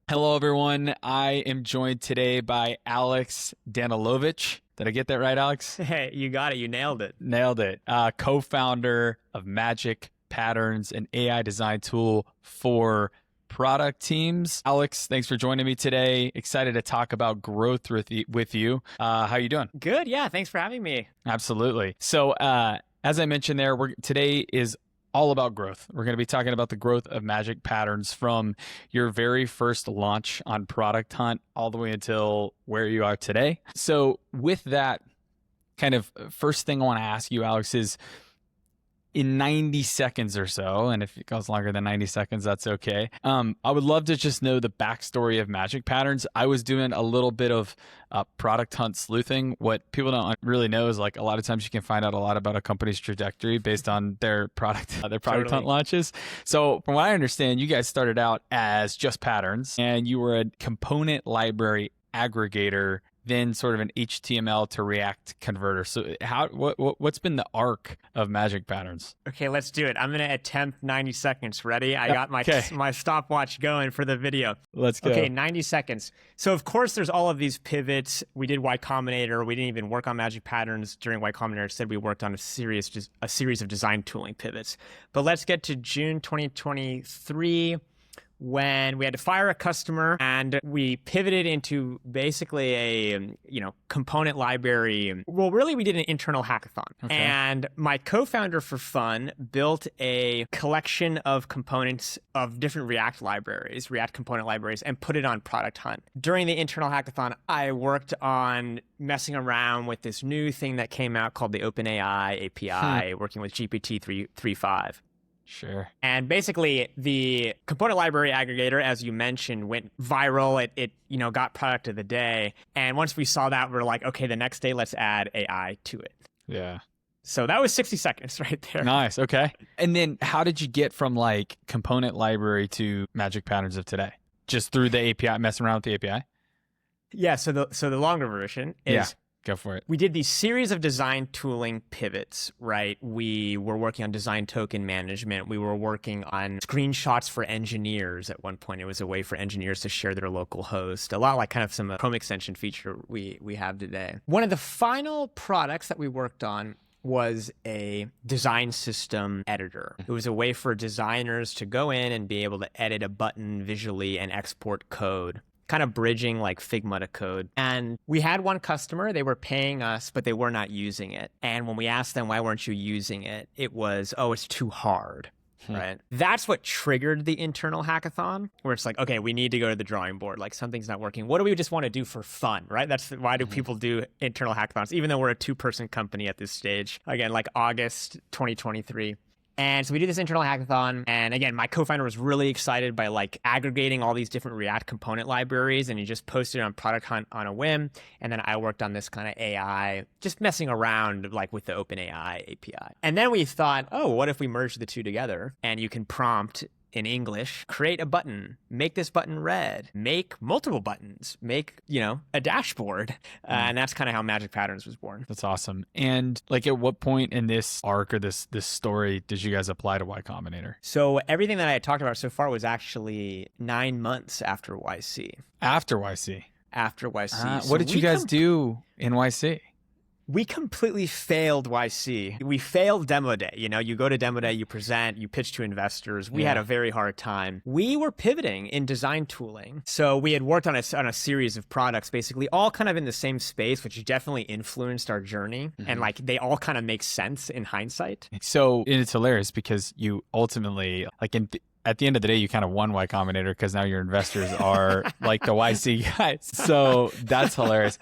Hello, everyone. I am joined today by Alex Danilowicz. Did I get that right, Alex? Hey, you got it. You nailed it. Nailed it. Co-founder of Magic Patterns, an AI design tool for product teams. Alex, thanks for joining me today. Excited to talk about growth with you. How you doing? Good. Yeah. Thanks for having me. Absolutely. So, as I mentioned there, today is all about growth. We're going to be talking about the growth of Magic Patterns from your very first launch on Product Hunt all the way until where you are today. So with that kind of first thing I want to ask you, Alex, is in 90 seconds or so, and if it goes longer than 90 seconds, that's okay. I would love to just know the backstory of Magic Patterns. I was doing a little bit of Product Hunt sleuthing. What people don't really know is like a lot of times you can find out a lot about a company's trajectory based on their product hunt launches. So from what I understand, you guys started out as just patterns and you were a component library aggregator, then sort of an HTML to React converter. So what's been the arc of Magic Patterns? Okay, let's do it. I'm going to attempt 90 seconds. Ready? I got my stopwatch going for the video. Let's go. Okay, 90 seconds. So of course there's all of these pivots. We did Y Combinator. We didn't even work on Magic Patterns during Y Combinator. Instead, we worked on a series of design tooling pivots. But let's get to June 2023. When we had to fire a customer and we pivoted into basically a component library. Well, really, we did an internal hackathon. Okay. And my co-founder for fun built a collection of components of different React component libraries, and put it on Product Hunt. During the internal hackathon, I worked on messing around with this new thing that came out called the OpenAI API, working with GPT 3.5. Sure. And basically, the component library aggregator, as you mentioned, went viral. It got product of the day. And once we saw that, we're like, okay, the next day, let's add AI to it. Yeah. So that was 60 seconds right there. Nice. Okay. And then how did you get from like component library to Magic Patterns of today? Just through the API, messing around with the API? Yeah. So the longer version is... Yeah. Go for it. We did these series of design tooling pivots, right? We were working on design token management. We were working on screenshots for engineers at one point. It was a way for engineers to share their local host, a lot like kind of some Chrome extension feature we have today. One of the final products that we worked on was a design system editor. It was a way for designers to go in and be able to edit a button visually and export code, kind of bridging like Figma to code. And we had one customer, they were paying us, but they were not using it. And when we asked them, why weren't you using it? It was, oh, it's too hard, right? That's what triggered the internal hackathon, where it's like, okay, we need to go to the drawing board. Like something's not working. What do we just want to do for fun, right? That's why do people do internal hackathons, even though we're a 2-person company at this stage. Again, like August 2023. And so we did this internal hackathon. And again, my co-founder was really excited by like aggregating all these different React component libraries. And he just posted it on Product Hunt on a whim. And then I worked on this kind of AI, just messing around like with the OpenAI API. And then we thought, oh, what if we merge the two together? And you can prompt in English, create a button, make this button red, make multiple buttons, make, a dashboard. And that's kind of how Magic Patterns was born. That's awesome. And like at what point in this arc or this story did you guys apply to Y Combinator? So everything that I had talked about so far was actually 9 months after YC. After YC? After YC. What did you guys do in YC? We completely failed YC. We failed demo day. You go to demo day, you present, you pitch to investors. We had a very hard time. We were pivoting in design tooling. So we had worked on a series of products, basically all kind of in the same space, which definitely influenced our journey. And like they all kind of make sense in hindsight. So it's hilarious because you ultimately, like at the end of the day, you kind of won Y Combinator because now your investors are like the YC guys. So that's hilarious.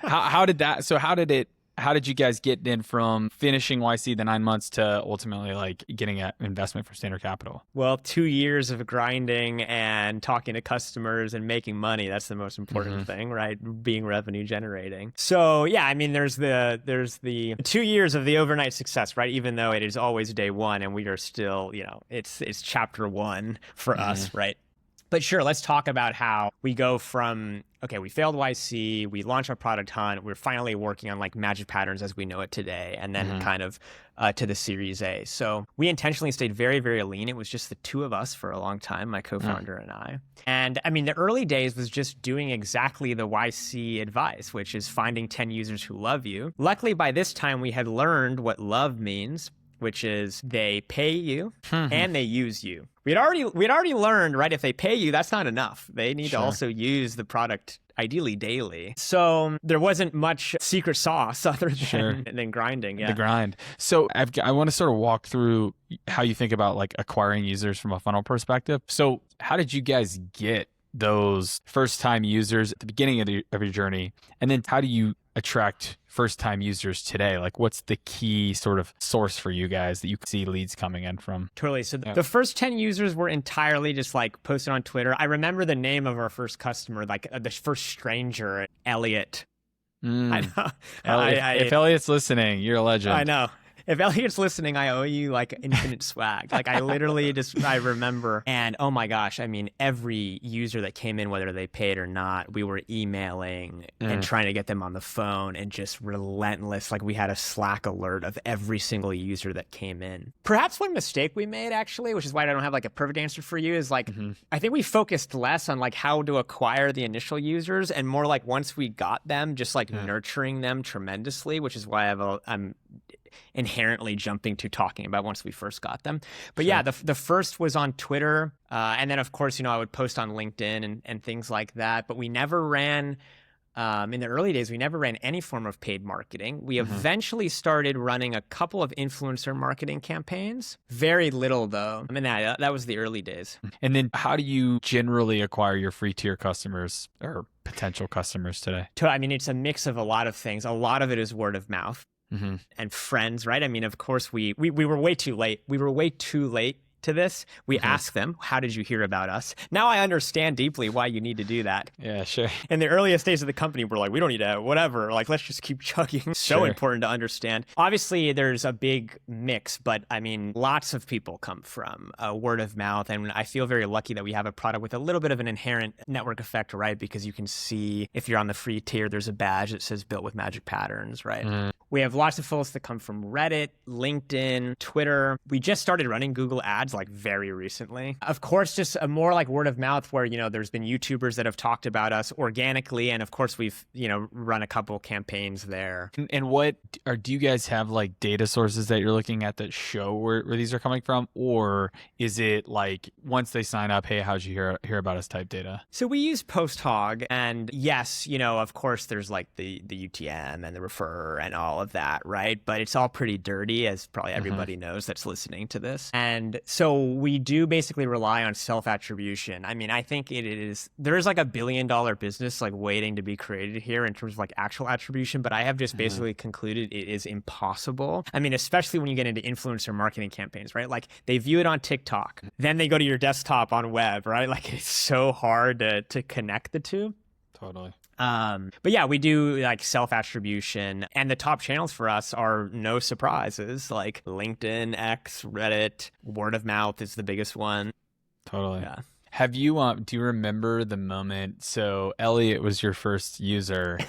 How did you guys get in from finishing YC the 9 months to ultimately like getting an investment from Standard Capital? Well, 2 years of grinding and talking to customers and making money. That's the most important thing, right? Being revenue generating. So yeah, I mean, there's the 2 years of the overnight success, right? Even though it is always day one and we are still, it's chapter one for us, right? But sure, let's talk about how we go from, okay, we failed YC, we launched our product hunt, we're finally working on like Magic Patterns as we know it today, and then kind of to the Series A. So we intentionally stayed very, very lean. It was just the two of us for a long time, my co-founder and I. And I mean, the early days was just doing exactly the YC advice, which is finding 10 users who love you. Luckily, by this time, we had learned what love means, which is they pay you and they use you. We'd already learned, right? If they pay you, that's not enough. They need to also use the product ideally daily. So there wasn't much secret sauce other than grinding. Yeah. The grind. So I want to sort of walk through how you think about like acquiring users from a funnel perspective. So how did you guys get those first-time users at the beginning of your journey? And then how do you attract first-time users today? Like, what's the key sort of source for you guys that you see leads coming in from? Totally. So the first 10 users were entirely just like posted on Twitter. I remember the name of our first customer, like the first stranger, Elliot. I know. If Elliot's listening, you're a legend. I know. If Elliot's listening, I owe you like infinite swag. Like I literally I remember, and oh my gosh, I mean, every user that came in, whether they paid or not, we were emailing and trying to get them on the phone and just relentless. Like we had a Slack alert of every single user that came in. Perhaps one mistake we made actually, which is why I don't have like a perfect answer for you, is like, I think we focused less on like how to acquire the initial users and more like once we got them, just like nurturing them tremendously, which is why I'm inherently jumping to talking about once we first got them. But yeah, the first was on Twitter. And then of course, I would post on LinkedIn and things like that. But we never ran, in the early days, we never ran any form of paid marketing. We eventually started running a couple of influencer marketing campaigns. Very little though. I mean, that was the early days. And then how do you generally acquire your free tier customers or potential customers today? I mean, it's a mix of a lot of things. A lot of it is word of mouth. And friends, right? I mean, of course, we were way too late. We were way too late to this. We asked them, how did you hear about us? Now I understand deeply why you need to do that. Yeah, sure. In the earliest days of the company, we're like, we don't need to, whatever. Like, let's just keep chugging. So important to understand. Obviously, there's a big mix, but I mean, lots of people come from word of mouth. And I feel very lucky that we have a product with a little bit of an inherent network effect, right? Because you can see if you're on the free tier, there's a badge that says built with Magic Patterns, right? We have lots of folks that come from Reddit, LinkedIn, Twitter. We just started running Google Ads like very recently. Of course, just a more like word of mouth where, there's been YouTubers that have talked about us organically. And of course, we've, run a couple campaigns there. And do you guys have like data sources that you're looking at that show where these are coming from? Or is it like once they sign up, hey, how'd you hear about us type data? So we use PostHog, and yes, of course, there's like the UTM and the refer and all of that, right? But it's all pretty dirty, as probably everybody knows that's listening to this. And so we do basically rely on self-attribution. I mean, I think there's like $1 billion business like waiting to be created here in terms of like actual attribution, but I have just basically concluded it is impossible. I mean, especially when you get into influencer marketing campaigns, right? Like they view it on TikTok, then they go to your desktop on web, right? Like it's so hard to connect the two. Totally. But yeah, we do like self-attribution, and the top channels for us are no surprises, like LinkedIn, X, Reddit, word of mouth is the biggest one. Totally. Yeah. Have you, do you remember the moment? So Elliot was your first user.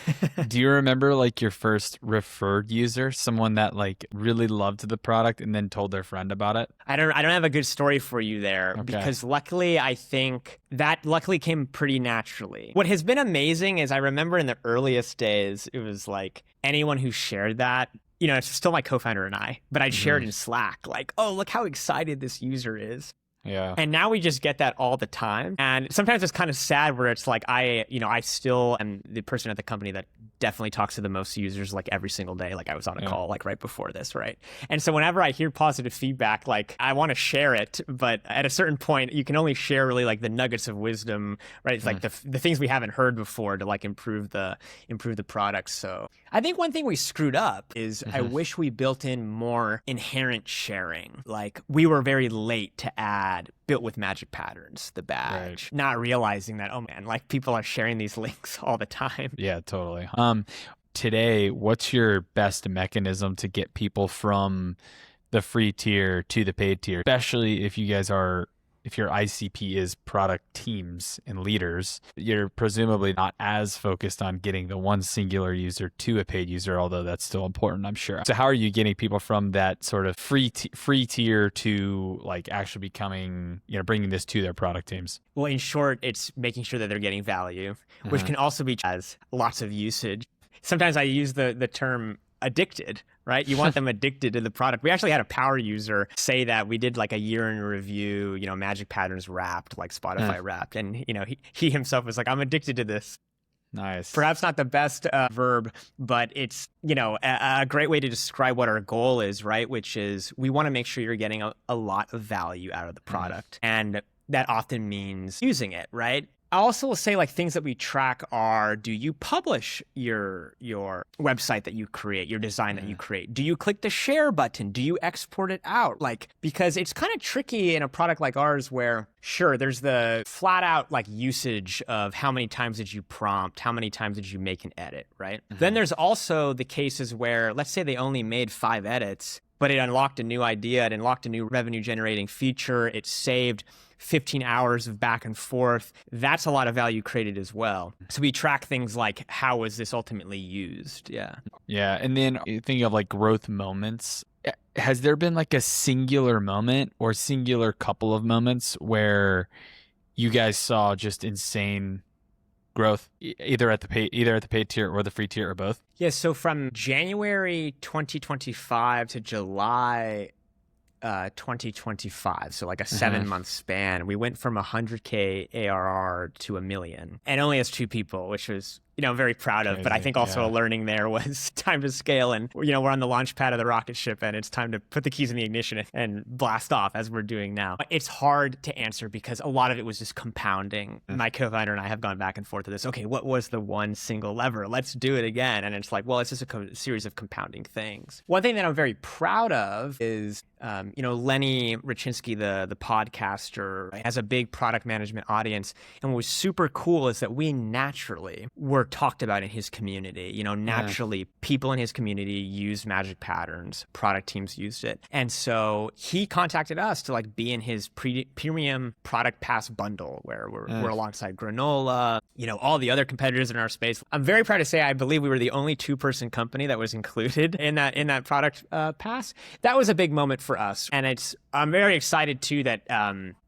Do you remember like your first referred user, someone that like really loved the product and then told their friend about it? I don't have a good story for you there because luckily I think that came pretty naturally. What has been amazing is I remember in the earliest days, it was like anyone who shared that, it's still my co-founder and I, but I'd share it in Slack, like, oh, look how excited this user is. Yeah. And now we just get that all the time. And sometimes it's kind of sad where it's like I still am the person at the company that definitely talks to the most users like every single day. Like I was on a call like right before this, right? And so whenever I hear positive feedback, like I want to share it, but at a certain point you can only share really like the nuggets of wisdom, right? It's like the things we haven't heard before to like improve the product. So I think one thing we screwed up is I wish we built in more inherent sharing. Like we were very late to add built with Magic Patterns, the badge, not realizing that, oh man, like people are sharing these links all the time. Yeah, totally. Today, what's your best mechanism to get people from the free tier to the paid tier, especially if you if your ICP is product teams and leaders, you're presumably not as focused on getting the one singular user to a paid user, although that's still important, I'm sure. So how are you getting people from that sort of free tier to like actually becoming, bringing this to their product teams? Well, in short, it's making sure that they're getting value, which can also be as lots of usage. Sometimes I use the term addicted, right? You want them addicted to the product. We actually had a power user say that. We did like a year in review, Magic Patterns Wrapped, like Spotify Wrapped. And, he himself was like, I'm addicted to this. Nice. Perhaps not the best verb, but it's, a great way to describe what our goal is, right? Which is we want to make sure you're getting a lot of value out of the product. And that often means using it, right? I also will say like things that we track are, do you publish your website that you create, your design that you create? Do you click the share button? Do you export it out? Like, because it's kind of tricky in a product like ours where, sure, there's the flat out like usage of how many times did you prompt, how many times did you make an edit, right? Then there's also the cases where, let's say they only made 5 edits, but it unlocked a new idea, it unlocked a new revenue generating feature, it saved 15 hours of back and forth. That's a lot of value created as well. So we track things like how was this ultimately used? Yeah. Yeah. And then thinking of like growth moments, has there been like a singular moment or singular couple of moments where you guys saw just insane growth, either at the paid tier or the free tier or both? Yeah. So from January 2025 to July 2025, so like a 7-month span, we went from 100K ARR to $1 million, and only as 2 people, which was very proud of. But I think also a learning there was time to scale, and we're on the launch pad of the rocket ship, and it's time to put the keys in the ignition and blast off as we're doing now. It's hard to answer because a lot of it was just compounding. My co-founder and I have gone back and forth to this. Okay, what was the one single lever? Let's do it again. And it's like, well, it's just a series of compounding things. One thing that I'm very proud of is Lenny Rachinsky, the podcaster, has a big product management audience. And what was super cool is that we naturally were talked about in his community. Naturally, people in his community used Magic Patterns. Product teams used it. And so he contacted us to like be in his premium product pass bundle where we're alongside Granola, all the other competitors in our space. I'm very proud to say I believe we were the only 2-person company that was included in that product pass. That was a big moment for us. And I'm very excited too that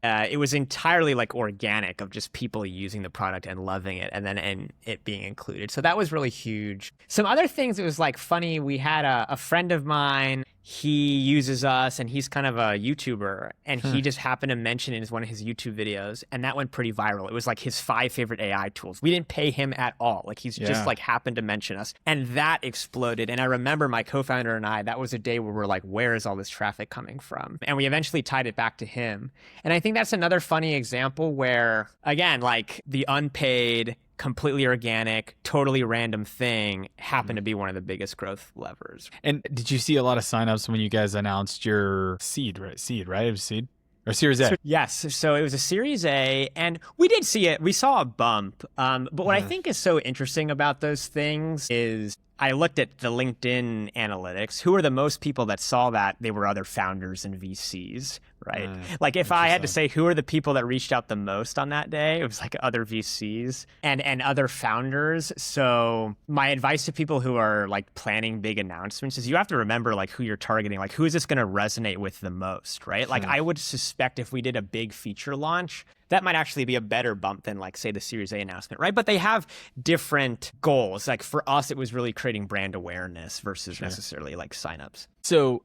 it was entirely like organic of just people using the product and loving it and it being included. So that was really huge. Some other things, it was like funny. We had a friend of mine, he uses us and he's kind of a YouTuber, and he just happened to mention it as one of his YouTube videos, and that went pretty viral. It was like his 5 favorite AI tools. We didn't pay him at all. Like he's just like happened to mention us, and that exploded. And I remember my co-founder and I, that was a day where we're like, where is all this traffic coming from? And we eventually tied it back to him. And I think that's another funny example where, again, like the unpaid, completely organic, totally random thing happened to be one of the biggest growth levers. And did you see a lot of signups when you guys announced your seed, right? It was seed? Or Series A? Yes. So it was a Series A, and we did see it. We saw a bump. But what I think is so interesting about those things is I looked at the LinkedIn analytics. Who are the most people that saw that? They were other founders and VCs, right? Like if I had to say who are the people that reached out the most on that day, it was like other VCs and other founders. So my advice to people who are like planning big announcements is you have to remember like who you're targeting. Like who is this going to resonate with the most, right? Like I would suspect if we did a big feature launch, that might actually be a better bump than like, say, the Series A announcement, right? But they have different goals. Like for us, it was really creating brand awareness versus necessarily like signups. So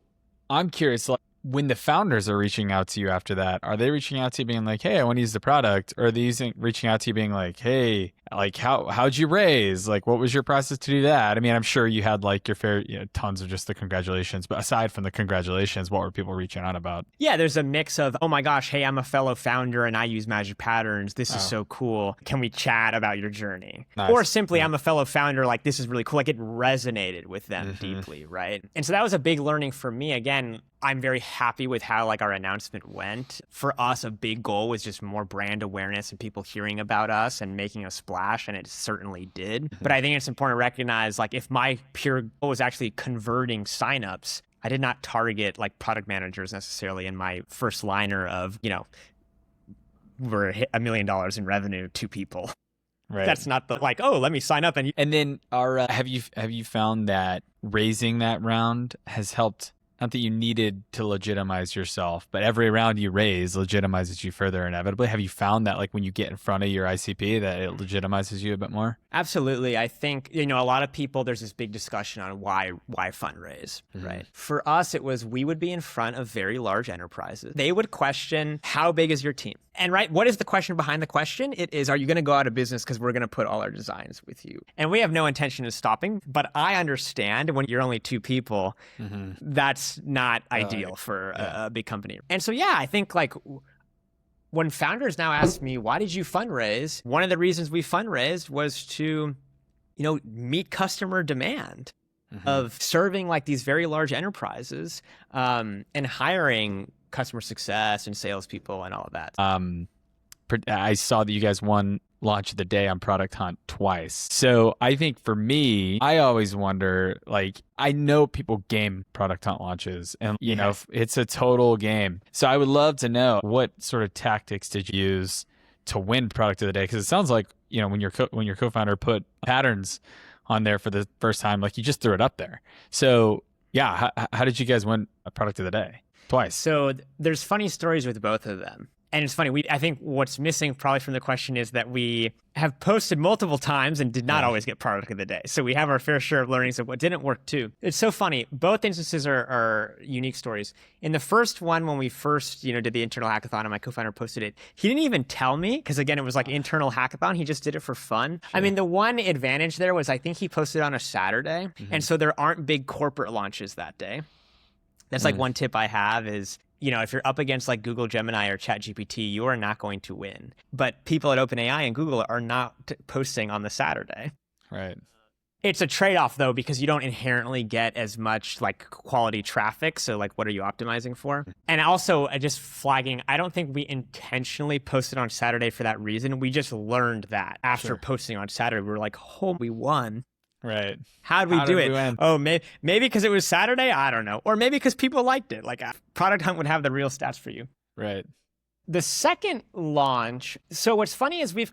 I'm curious, like when the founders are reaching out to you after that, are they reaching out to you being like, hey, I want to use the product? Or are they reaching out to you being like, hey, like how'd you raise? Like what was your process to do that? I mean, I'm sure you had like your fair, tons of just the congratulations, but aside from the congratulations, what were people reaching out about? Yeah, there's a mix of, oh my gosh, hey, I'm a fellow founder and I use Magic Patterns. This is so cool. Can we chat about your journey? Nice. Or simply, I'm a fellow founder, like this is really cool. Like it resonated with them deeply, right? And so that was a big learning for me. Again, I'm very happy with how like our announcement went. For us, a big goal was just more brand awareness and people hearing about us and making a splash, and it certainly did. But I think it's important to recognize like if my pure goal was actually converting signups, I did not target like product managers necessarily in my first liner of, we're hit $1 million in revenue to people. Right. That's not the like, oh, let me sign up. And then have you found that raising that round has helped? Not that you needed to legitimize yourself, but every round you raise legitimizes you further inevitably. Have you found that like when you get in front of your ICP that it legitimizes you a bit more? Absolutely. I think, a lot of people, there's this big discussion on why fundraise, right? For us, it was we would be in front of very large enterprises. They would question, how big is your team? And right, what is the question behind the question? It is, are you going to go out of business because we're going to put all our designs with you? And we have no intention of stopping, but I understand when you're only 2 people, that's not ideal for a big company. And so, I think like when founders now ask me, why did you fundraise? One of the reasons we fundraised was to, meet customer demand of serving like these very large enterprises and hiring customer success and salespeople and all of that. I saw that you guys won Launch of the Day on Product Hunt twice. So I think for me, I always wonder, like, I know people game Product Hunt launches and, it's a total game. So I would love to know what sort of tactics did you use to win Product of the Day? Because it sounds like, when your co-founder put patterns on there for the first time, like you just threw it up there. So yeah, how did you guys win a Product of the Day? Twice. So there's funny stories with both of them. And it's funny, I think what's missing probably from the question is that we have posted multiple times and did not always get Product of the Day. So we have our fair share of learnings of what didn't work too. It's so funny. Both instances are unique stories. In the first one, when we first did the internal hackathon and my co-founder posted it, he didn't even tell me because, again, it was like internal hackathon. He just did it for fun. Sure. I mean, the one advantage there was I think he posted on a Saturday. And so there aren't big corporate launches that day. That's like one tip I have is, if you're up against like Google Gemini or ChatGPT, you are not going to win. But people at OpenAI and Google are not posting on the Saturday. Right. It's a trade-off though, because you don't inherently get as much like quality traffic. So like, what are you optimizing for? And also just flagging, I don't think we intentionally posted on Saturday for that reason. We just learned that after posting on Saturday, we were like, oh, we won. Right. How'd we do it? Oh, maybe because it was Saturday? I don't know. Or maybe because people liked it. Like Product Hunt would have the real stats for you. Right. The second launch, so what's funny is we've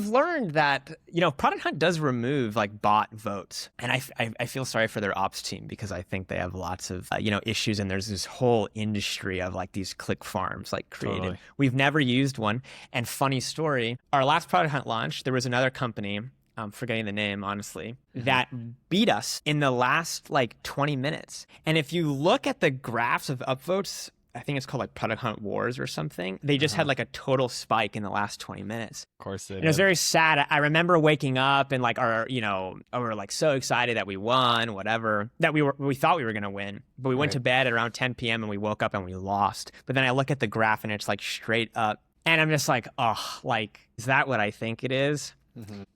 learned that, Product Hunt does remove like bot votes. And I feel sorry for their ops team because I think they have lots of, issues. And there's this whole industry of like these click farms like created. Totally. We've never used one. And funny story, our last Product Hunt launch, there was another company, I'm forgetting the name, honestly, that beat us in the last like 20 minutes. And if you look at the graphs of upvotes, I think it's called like Product Hunt Wars or something. They just had like a total spike in the last 20 minutes. Of course they did. And it was very sad. I remember waking up and like we were like so excited that we won, whatever, that we thought we were going to win. But we went to bed at around 10 p.m. and we woke up and we lost. But then I look at the graph and it's like straight up. And I'm just like, oh, like, is that what I think it is?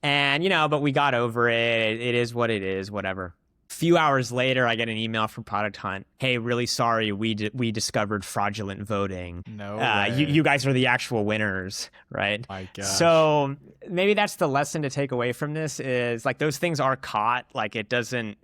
And, but we got over it. It is what it is, whatever. A few hours later, I get an email from Product Hunt. Hey, really sorry. We discovered fraudulent voting. No way. You guys are the actual winners, right? My gosh. So maybe that's the lesson to take away from this is like those things are caught. Like it doesn't.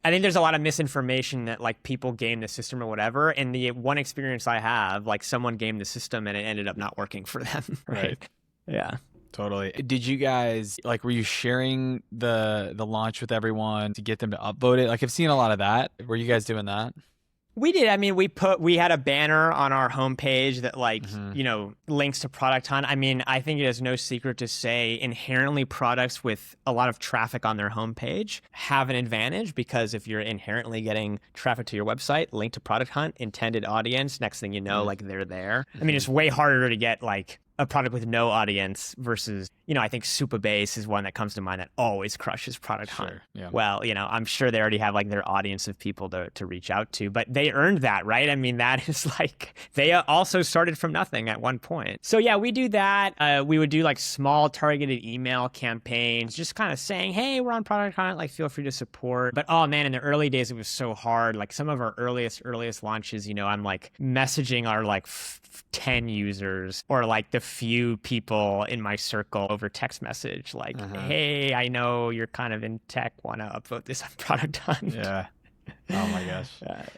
I think there's a lot of misinformation that like people game the system or whatever. And the one experience I have, like someone gamed the system and it ended up not working for them. Right. Yeah. Totally. Did you guys were you sharing the launch with everyone to get them to upvote it? Like I've seen a lot of that. Were you guys doing that? We did. I mean, we had a banner on our homepage that links to Product Hunt. I mean, I think it is no secret to say inherently products with a lot of traffic on their homepage have an advantage because if you're inherently getting traffic to your website, link to Product Hunt, intended audience, next thing you know, like they're there. I mean, it's way harder to get like a product with no audience versus, I think Supabase is one that comes to mind that always crushes Product Hunt. Yeah. Well, I'm sure they already have like their audience of people to reach out to, but they earned that, right? I mean, that is like, they also started from nothing at one point. So yeah, we do that. We would do like small targeted email campaigns, just kind of saying, hey, we're on Product Hunt, like feel free to support. But oh man, in the early days, it was so hard. Like some of our earliest launches, I'm like messaging our like 10 users or like the few people in my circle over text message like, hey, I know you're kind of in tech, want to upvote this on Product Hunt. Yeah. Oh my gosh.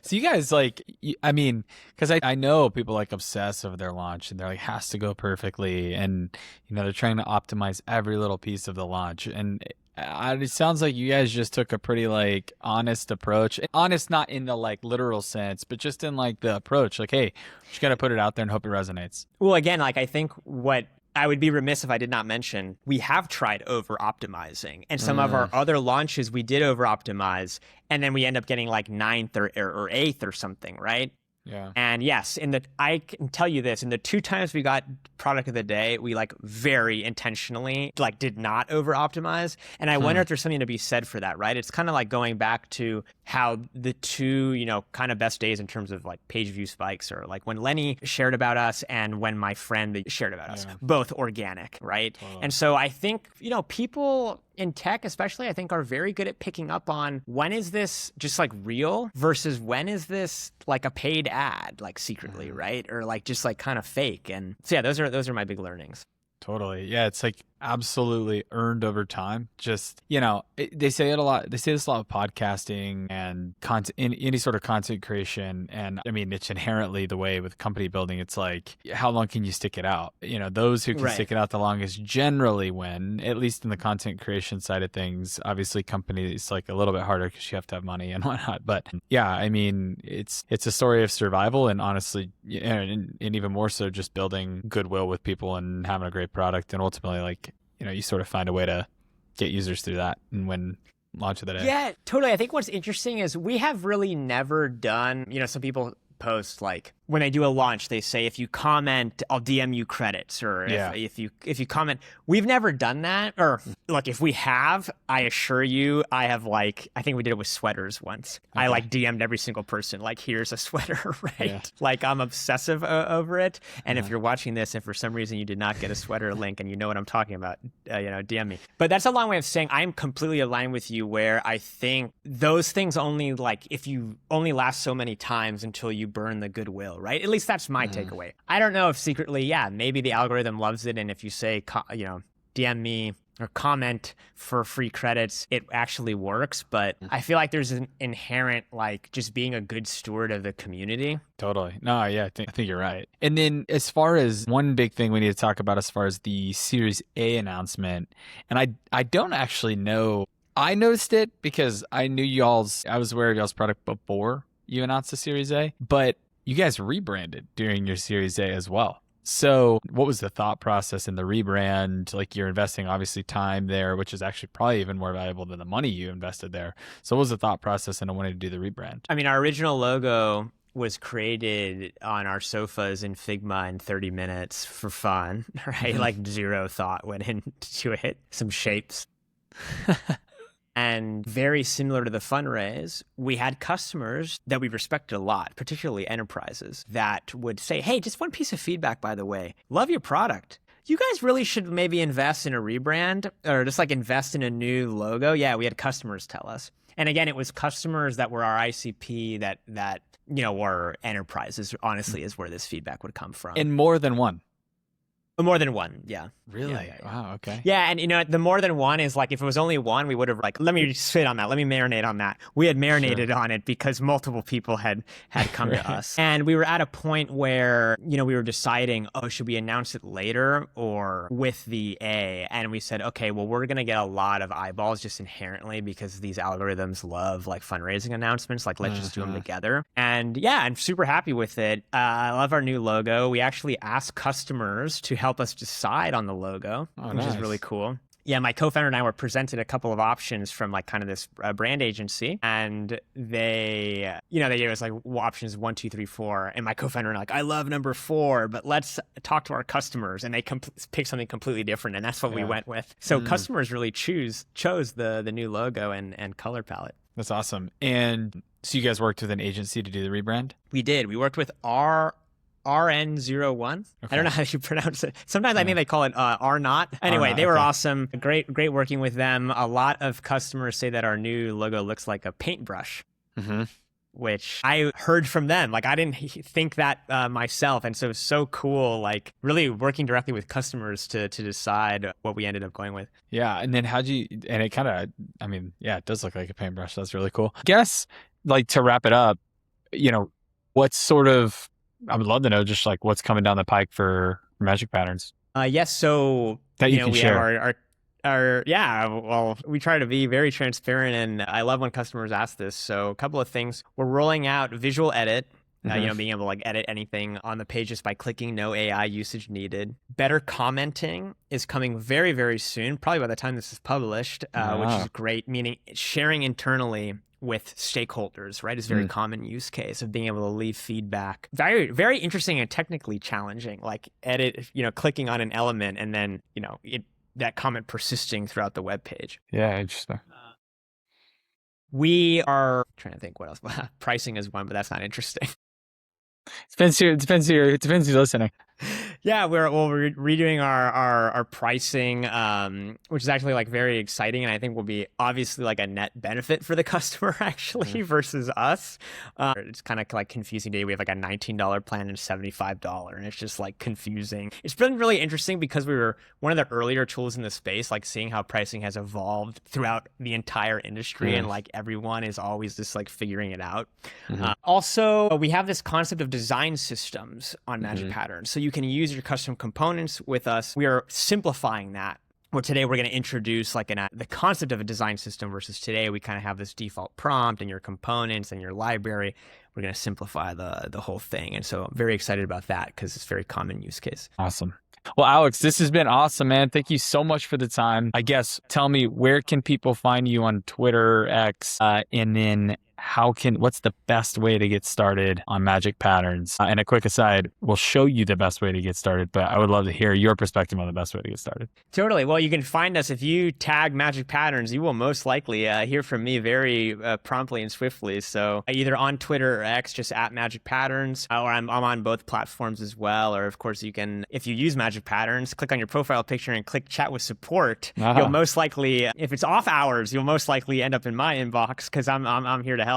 So you guys like, I mean, because I know people like obsess over their launch and they're like, has to go perfectly. And, they're trying to optimize every little piece of the launch. And it sounds like you guys just took a pretty like honest approach. Honest, not in the like literal sense, but just in like the approach. Like, hey, just got to put it out there and hope it resonates. Well, again, like I think what I would be remiss if I did not mention, we have tried over optimizing, and some of our other launches we did over optimize, and then we end up getting like ninth or eighth or something, right? Yeah. And yes, I can tell you this, in the 2 times we got product of the day, we like very intentionally like did not over optimize. And I wonder if there's something to be said for that, right? It's kind of like going back to how the 2, kind of best days in terms of like page view spikes are like when Lenny shared about us and when my friend shared about us, both organic, right? And so I think, people in tech especially, I think are very good at picking up on when is this just like real versus when is this like a paid ad, like secretly, right? Or like just like kind of fake. And so yeah, those are my big learnings. Totally. Yeah, it's like absolutely earned over time. Just, they say it a lot. They say this a lot with podcasting and content, in any sort of content creation. And I mean, it's inherently the way with company building. It's like, how long can you stick it out? Those who can stick it out the longest generally win, at least in the content creation side of things. Obviously, companies like a little bit harder because you have to have money and whatnot. But yeah, I mean, it's a story of survival and honestly, and even more so just building goodwill with people and having a great product. And ultimately, like, you sort of find a way to get users through that and win launch of the day. Yeah, totally. I think what's interesting is we have really never done, some people post like when they do a launch, they say, if you comment, I'll DM you credits, or if you comment. We've never done that. Or like if we have, I assure you, I have like, I think we did it with sweaters once. Okay. I like DM'd every single person, like, here's a sweater, right? Yeah. Like I'm obsessive over it. And if you're watching this and for some reason you did not get a sweater link and you know what I'm talking about, DM me. But that's a long way of saying I'm completely aligned with you, where I think those things only, like, if you only last so many times until you burn the goodwill, right? At least that's my takeaway. I don't know if secretly, maybe the algorithm loves it, and if you say, DM me or comment for free credits, it actually works. But I feel like there's an inherent, like, just being a good steward of the community. Totally. No, yeah, I think you're right. And then as far as one big thing we need to talk about as far as the Series A announcement, and I don't actually know. I noticed it because I was aware of y'all's product before you announced the Series A, but you guys rebranded during your Series A as well. So what was the thought process in the rebrand? Like, you're investing obviously time there, which is actually probably even more valuable than the money you invested there. So what was the thought process in wanting to do the rebrand? I mean, our original logo was created on our sofas in Figma in 30 minutes for fun, right? Like zero thought went into it, some shapes. And very similar to the fundraise, we had customers that we respected a lot, particularly enterprises, that would say, hey, just one piece of feedback, by the way, love your product. You guys really should maybe invest in a rebrand or just like invest in a new logo. Yeah, we had customers tell us. And again, it was customers that were our ICP that were enterprises, honestly, is where this feedback would come from. And more than one. More than one, yeah. Really? Yeah. Wow, okay. Yeah, and the more than one is like, if it was only one, we would have like, let me sit on that, let me marinate on that. We had marinated on it because multiple people had come to us. And we were at a point where, we were deciding, should we announce it later or with the A? And we said, okay, well, we're going to get a lot of eyeballs just inherently because these algorithms love like fundraising announcements, like let's just do them together. And yeah, I'm super happy with it. I love our new logo. We actually asked customers to help us decide on the logo, which is really cool. Yeah, my co-founder and I were presented a couple of options from like kind of this brand agency, and they gave us like options 1, 2, 3, 4, and my co-founder and I like, I love number 4, but let's talk to our customers, and they pick something completely different, and that's what we went with. So customers really chose the new logo and color palette. That's awesome. And so you guys worked with an agency to do the rebrand? We did. We worked with RN01. Okay. I don't know how you pronounce it. Sometimes I think they call it R0. Anyway, they were awesome. Great working with them. A lot of customers say that our new logo looks like a paintbrush, which I heard from them. Like, I didn't think that myself. And so it's so cool, like really working directly with customers to decide what we ended up going with. Yeah. And then and it kind of, it does look like a paintbrush. That's really cool. I guess like to wrap it up, you know, what sort of, I would love to know just like what's coming down the pike for Magic Patterns Yes. So, that you can we share. have yeah, well, we try to be very transparent, and I love when customers ask this. So a couple of things. We're rolling out visual edit, being able to like edit anything on the page just by clicking, no AI usage needed. Better commenting is coming very, very soon, probably by the time this is published, which is great, meaning sharing internally with stakeholders, right, is a very common use case of being able to leave feedback. Very, very interesting and technically challenging, like edit, clicking on an element and then, that comment persisting throughout the web page. Yeah, interesting. We are trying to think what else. Pricing is one, but that's not interesting. Depends who's listening. Yeah, we're redoing our pricing, which is actually like very exciting, and I think will be obviously like a net benefit for the customer actually versus us. It's kind of like confusing today. We have like a $19 plan and $75, and it's just like confusing. It's been really interesting because we were one of the earlier tools in the space, like seeing how pricing has evolved throughout the entire industry, and like everyone is always just like figuring it out. Also, we have this concept of design systems on Magic Patterns, so you can use your custom components with us. We are simplifying that. Well, today we're going to introduce like the concept of a design system versus today we kind of have this default prompt and your components and your library. We're going to simplify the whole thing. And so I'm very excited about that because it's a very common use case. Awesome. Well, Alex, this has been awesome, man. Thank you so much for the time. I guess, tell me, where can people find you on Twitter, X, and then what's the best way to get started on Magic Patterns? And a quick aside, we'll show you the best way to get started, but I would love to hear your perspective on the best way to get started. Totally. Well, you can find us if you tag Magic Patterns, you will most likely hear from me very promptly and swiftly. So either on Twitter or X, just at Magic Patterns, or I'm on both platforms as well. Or of course, you can, if you use Magic Patterns, click on your profile picture and click chat with support. You'll most likely, if it's off hours, you'll most likely end up in my inbox because I'm here to help.